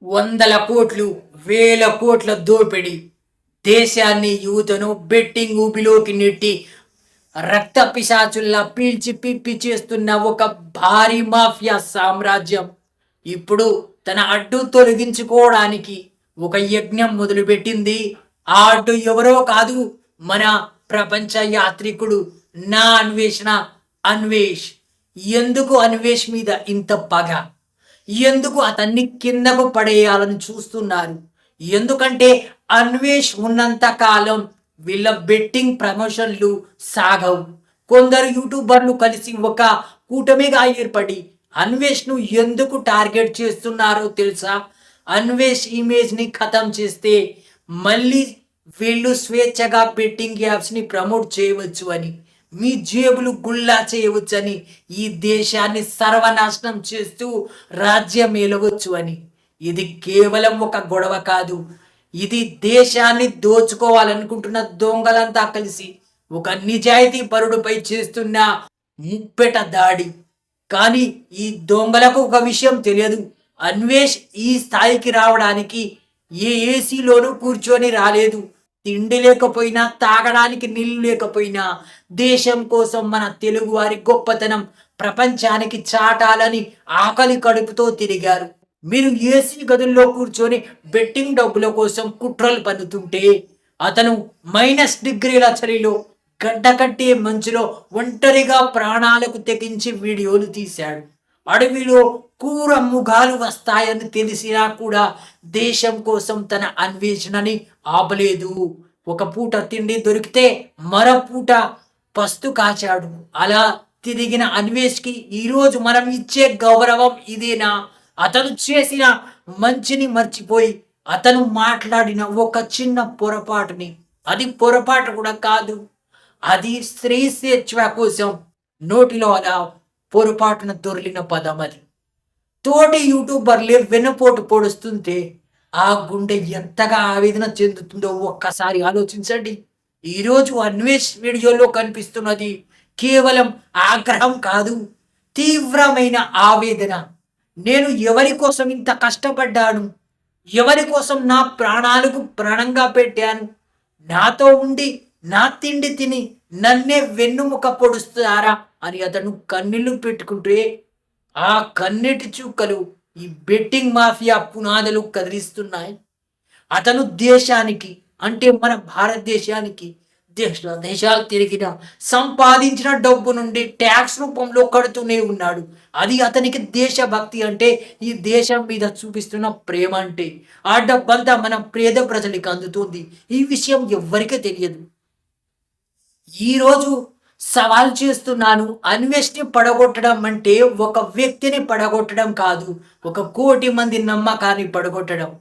వందల కోట్లు, వేల కోట్ల దోపిడీ దేశాన్ని, యువతను బెట్టింగ్ ఊబిలోకి నెట్టి రక్త పిశాచుల్లా పీల్చి పిప్పి చేస్తున్న ఒక భారీ మాఫియా సామ్రాజ్యం ఇప్పుడు తన అడ్డు తొలగించుకోవడానికి ఒక యజ్ఞం మొదలుపెట్టింది. ఆ అడ్డు ఎవరో కాదు, మన ప్రపంచ యాత్రికుడు నా అన్వేషణ అన్వేష్. ఎందుకు అన్వేష్ మీద ఇంత పగ? ఎందుకు అతన్ని కిందకు పడేయాలని చూస్తున్నారు? ఎందుకంటే అన్వేష్ ఉన్నంత కాలం వీళ్ళ బెట్టింగ్ ప్రమోషన్లు సాగవు. కొందరు యూట్యూబర్లు కలిసి ఒక కూటమిగా ఏర్పడి అన్వేష్ను ఎందుకు టార్గెట్ చేస్తున్నారో తెలుసా? అన్వేష్ ఇమేజ్ని ఖతం చేస్తే మళ్ళీ వీళ్ళు స్వేచ్ఛగా బెట్టింగ్ యాప్స్ని ప్రమోట్ చేయవచ్చు అని, మీ జేబులు గుల్లా చేయవచ్చని, ఈ దేశాన్ని సర్వనాశనం చేస్తూ రాజ్యం ఏలవచ్చు అని. ఇది కేవలం ఒక గొడవ కాదు, ఇది దేశాన్ని దోచుకోవాలనుకుంటున్న దొంగలంతా కలిసి ఒక నిజాయితీ పరుడుపై చేస్తున్న ముప్పెట దాడి. కానీ ఈ దొంగలకు ఒక విషయం తెలియదు. అన్వేష్ ఈ స్థాయికి రావడానికి ఏ ఏసీలోనూ కూర్చొని రాలేదు. తిండి లేకపోయినా, తాగడానికి నీళ్ళు లేకపోయినా దేశం కోసం మన తెలుగు వారి గొప్పతనం ప్రపంచానికి చాటాలని ఆకలి కడుపుతో తిరిగారు. మీరు ఏసీ గదుల్లో కూర్చొని బెట్టింగ్ డబ్బుల కోసం కుట్రలు పన్నుతుంటే అతను -డిగ్రీల చలిలో గడ్డ కట్టే మంచులో ఒంటరిగా ప్రాణాలకు తెగించి వీడియోలు తీశాడు. అడవిలో క్రూర మృగాలు వస్తాయని తెలిసినా కూడా దేశం కోసం తన అన్వేషణని ఆపలేదు. ఒక పూట తిండి దొరికితే మరో పూట పస్తు కాచాడు. అలా తిరిగిన అన్వేష్కి ఈరోజు మనం ఇచ్చే గౌరవం ఇదేనా? అతను చేసిన మంచిని మర్చిపోయి అతను మాట్లాడిన ఒక చిన్న పొరపాటుని, అది పొరపాటు కూడా కాదు, అది స్త్రీ స్వేచ్ఛ కోసం నోటిలో అలా పొరపాటున దొర్లిన పదం. అది తోటి యూట్యూబర్లే వెన్నుపోటు పొడుస్తుంటే ఆ గుండె ఎంతగా ఆవేదన చెందుతుందో ఒక్కసారి ఆలోచించండి. ఈరోజు అన్వేష్ వీడియోలో కనిపిస్తున్నది కేవలం ఆగ్రహం కాదు, తీవ్రమైన ఆవేదన. నేను ఎవరి కోసం ఇంత కష్టపడ్డాను? ఎవరి కోసం నా ప్రాణాలకు ప్రాణంగా పెట్టాను? నాతో ఉండి నా తిండి తిని నన్నే వెన్నుముక పొడుస్తారా అని అతను కన్నీళ్లు పెట్టుకుంటే ఆ కన్నీటి చుక్కలు ఈ బెట్టింగ్ మాఫియా పునాదులు కదిలిస్తున్నాయి. అతను దేశానికి, అంటే మన భారతదేశానికి దేశాలు తిరిగిన సంపాదించిన డబ్బు నుండి ట్యాక్స్ రూపంలో కడుతూనే ఉన్నాడు. అది అతనికి దేశభక్తి అంటే, ఈ దేశం మీద చూపిస్తున్న ప్రేమ అంటే. ఆ డబ్బంతా మన పేద ప్రజలకు అందుతుంది. ఈ విషయం ఎవ్వరికీ తెలియదు. ఈరోజు సవాల్ చేస్తున్నాను, అన్వేష్ని పడగొట్టడం అంటే ఒక వ్యక్తిని పడగొట్టడం కాదు, 1,00,00,000 మంది నమ్మకాన్ని పడగొట్టడం.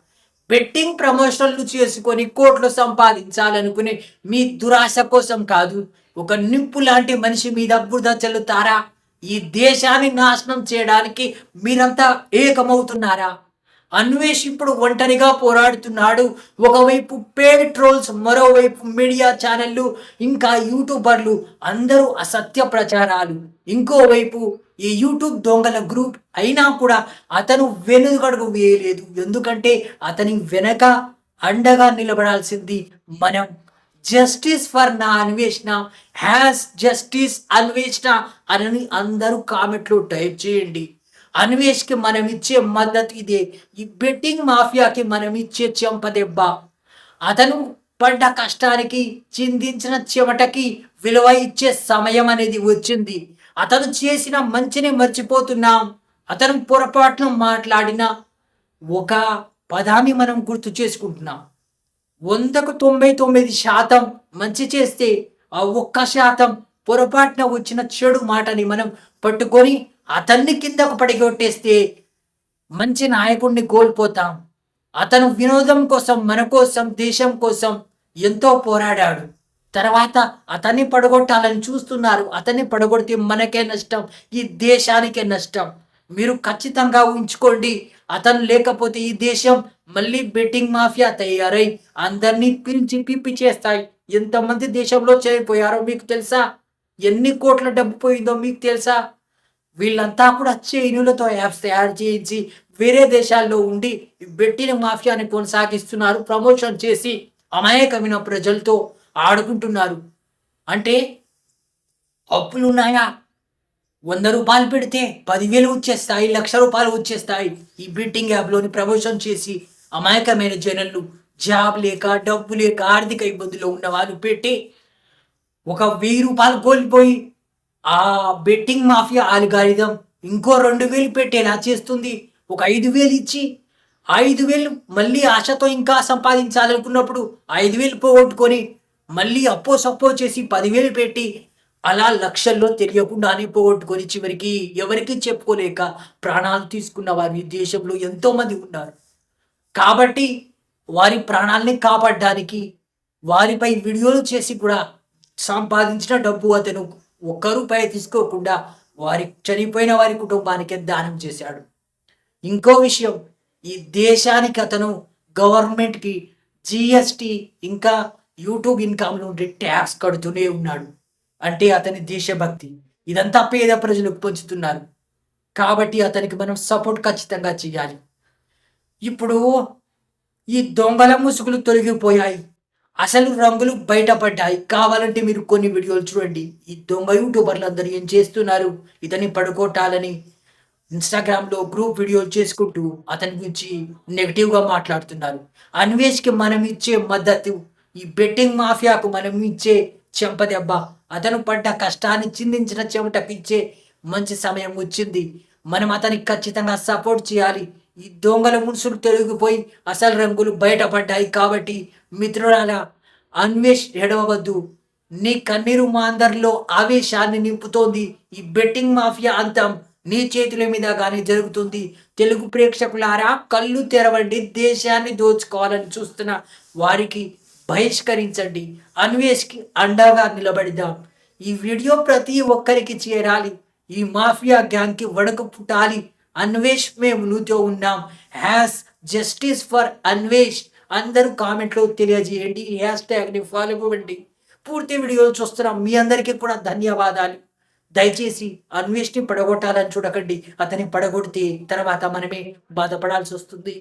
బెట్టింగ్ ప్రమోషన్లు చేసుకొని కోట్లు సంపాదించాలనుకునే మీ దురాశ కోసం కాదు, ఒక నిప్పు లాంటి మనిషి మీద బురద చల్లుతారా? ఈ దేశాన్ని నాశనం చేయడానికి మీరంతా ఏకమవుతున్నారా? అన్వేష్ ఇప్పుడు ఒంటరిగా పోరాడుతున్నాడు. ఒకవైపు పేడ్ ట్రోల్స్, మరోవైపు మీడియా ఛానళ్ళు, ఇంకా యూట్యూబర్లు అందరూ అసత్య ప్రచారాలు. ఇంకోవైపు ఈ యూట్యూబ్ దొంగల గ్రూప్. అయినా కూడా అతను వెనుకడుగు వేయలేదు. ఎందుకంటే అతని వెనక అండగా నిలబడాల్సింది మనం. జస్టిస్ ఫర్ నా అన్వేషణ, హ్యాస్ జస్టిస్ అన్వేషణ అని అందరూ కామెంట్లో టైప్ చేయండి. అన్వేష్కి మనం ఇచ్చే మద్దతు ఇదే. ఈ బెట్టింగ్ మాఫియాకి మనం ఇచ్చే చెంపదెబ్బ. అతను పడ్డ కష్టానికి, చిందించిన చెమటకి విలువ ఇచ్చే సమయం అనేది వచ్చింది. అతను చేసిన మంచిని మర్చిపోతున్నాం. అతను పొరపాటును మాట్లాడిన ఒక పదాన్ని మనం గుర్తు చేసుకుంటున్నాం. 100కు 99% మంచి చేస్తే ఆ 1% పొరపాటున వచ్చిన చెడు మాటని మనం పట్టుకొని అతన్ని కిందకు పడిగొట్టేస్తే మంచి నాయకుడిని కోల్పోతాం. అతను వినోదం కోసం, మన కోసం, దేశం కోసం ఎంతో పోరాడాడు. తర్వాత అతన్ని పడగొట్టాలని చూస్తున్నారు. అతన్ని పడగొడితే మనకే నష్టం, ఈ దేశానికే నష్టం. మీరు ఖచ్చితంగా ఉంచుకోండి. అతను లేకపోతే ఈ దేశం మళ్ళీ బెట్టింగ్ మాఫియా తయారై అందరినీ పిలిచి పిప్పి చేస్తాయి. ఎంతమంది దేశంలో చనిపోయారో మీకు తెలుసా? ఎన్ని కోట్ల డబ్బు పోయిందో మీకు తెలుసా? వీళ్ళంతా కూడా చైనులతో యాప్స్ తయారు చేయించి వేరే దేశాల్లో ఉండి బెట్టిన మాఫియాని కొనసాగిస్తున్నారు. ప్రమోషన్ చేసి అమాయకమైన ప్రజలతో ఆడుకుంటున్నారు. అంటే అప్పులున్నాయా? రూ. 100 పెడితే 10,000 వచ్చేస్తాయి. రూ. 1,00,000 వచ్చేస్తాయి. ఈ బెట్టింగ్ యాప్‌లోని ప్రమోషన్ చేసి అమాయకమైన జనులు జాబ్ లేక, డబ్బు లేక, ఆర్థిక ఇబ్బందుల్లో ఉన్నవారు పెట్టి ఒక రూ. 1000 కోల్పోయి ఆ బెట్టింగ్ మాఫియా ఆల్గారిథం ఇంకో 2,000 పెట్టేలా చేస్తుంది. ఒక 5,000 ఇచ్చి 5,000 మళ్ళీ ఆశతో ఇంకా సంపాదించాలనుకున్నప్పుడు 5,000 పోగొట్టుకొని మళ్ళీ అప్పో సప్పో చేసి 10,000 పెట్టి అలా లక్షల్లో తెలియకుండానే పోగొట్టుకొని చివరికి ఎవరికీ చెప్పుకోలేక ప్రాణాలు తీసుకున్న వారు ఈ దేశంలో ఎంతోమంది ఉన్నారు. కాబట్టి వారి ప్రాణాల్ని కాపాడడానికి వారిపై వీడియోలు చేసి కూడా సంపాదించిన డబ్బు అతను ఒక్క రూపాయి తీసుకోకుండా చనిపోయిన వారి కుటుంబానికి దానం చేశాడు. ఇంకో విషయం, ఈ దేశానికి అతను గవర్నమెంట్‌కి జీఎస్టీ ఇంకా యూట్యూబ్ ఇన్‌కమ్ నుండి ట్యాక్స్ కడుతూనే ఉన్నాడు. అంటే అతని దేశభక్తి. ఇదంతా పేద ప్రజలకు పంచుతున్నారు. కాబట్టి అతనికి మనం సపోర్ట్ ఖచ్చితంగా చేయాలి. ఇప్పుడు ఈ దొంగల ముసుగులు తొలగిపోయాయి. అసలు రంగులు బయటపడ్డాయి. కావాలంటే మీరు కొన్ని వీడియోలు చూడండి. ఈ దొంగ యూట్యూబర్లందరూ ఏం చేస్తున్నారు? ఇతన్ని పడుకోటాలని ఇన్‌స్టాగ్రామ్‌లో గ్రూప్ వీడియోలు చేసుకుంటూ అతని గురించి నెగెటివ్‌గా మాట్లాడుతున్నారు. అన్వేష్‌కి మనం ఇచ్చే మద్దతు, ఈ బెట్టింగ్ మాఫియాకు మనం ఇచ్చే చెంపదెబ్బ, అతను పడ్డ కష్టాన్ని చిందించిన చెమటకిచ్చే మంచి సమయం వచ్చింది. మనం అతనికి ఖచ్చితంగా సపోర్ట్ చేయాలి. ఈ దొంగల ముసుగులు తొలగిపోయి అసలు రంగులు బయటపడ్డాయి. కాబట్టి మిత్రులారా, అన్వేష్ ఏడవవద్దు. నీ కన్నీరు మా అందరిలో ఆవేశాన్ని నింపుతోంది. ఈ బెట్టింగ్ మాఫియా అంతం నీ చేతుల మీదగానే జరుగుతుంది. తెలుగు ప్రేక్షకులారా, కళ్ళు తెరవండి. దేశాన్ని దోచుకోవాలని చూస్తున్న వారికి బహిష్కరించండి. అన్వేష్కి అండగా నిలబడిదాం. ఈ వీడియో ప్రతి ఒక్కరికి చేరాలి. ఈ మాఫియా గ్యాంగ్కి వణుకు పుట్టాలి. అన్వేష్, మేము నీతో ఉన్నాం. హ్యాస్ జస్టిస్ ఫర్ అన్వేష్ అందరూ కామెంట్లో తెలియజేయండి. ఈ హ్యాష్ ట్యాగ్ని ఫాలో అవ్వండి. పూర్తి వీడియోలు చూస్తున్నాం. మీ అందరికీ కూడా ధన్యవాదాలు. దయచేసి అన్వేష్ని పడగొట్టాలని చూడకండి. అతన్ని పడగొడితే తర్వాత మనమే బాధపడాల్సి వస్తుంది.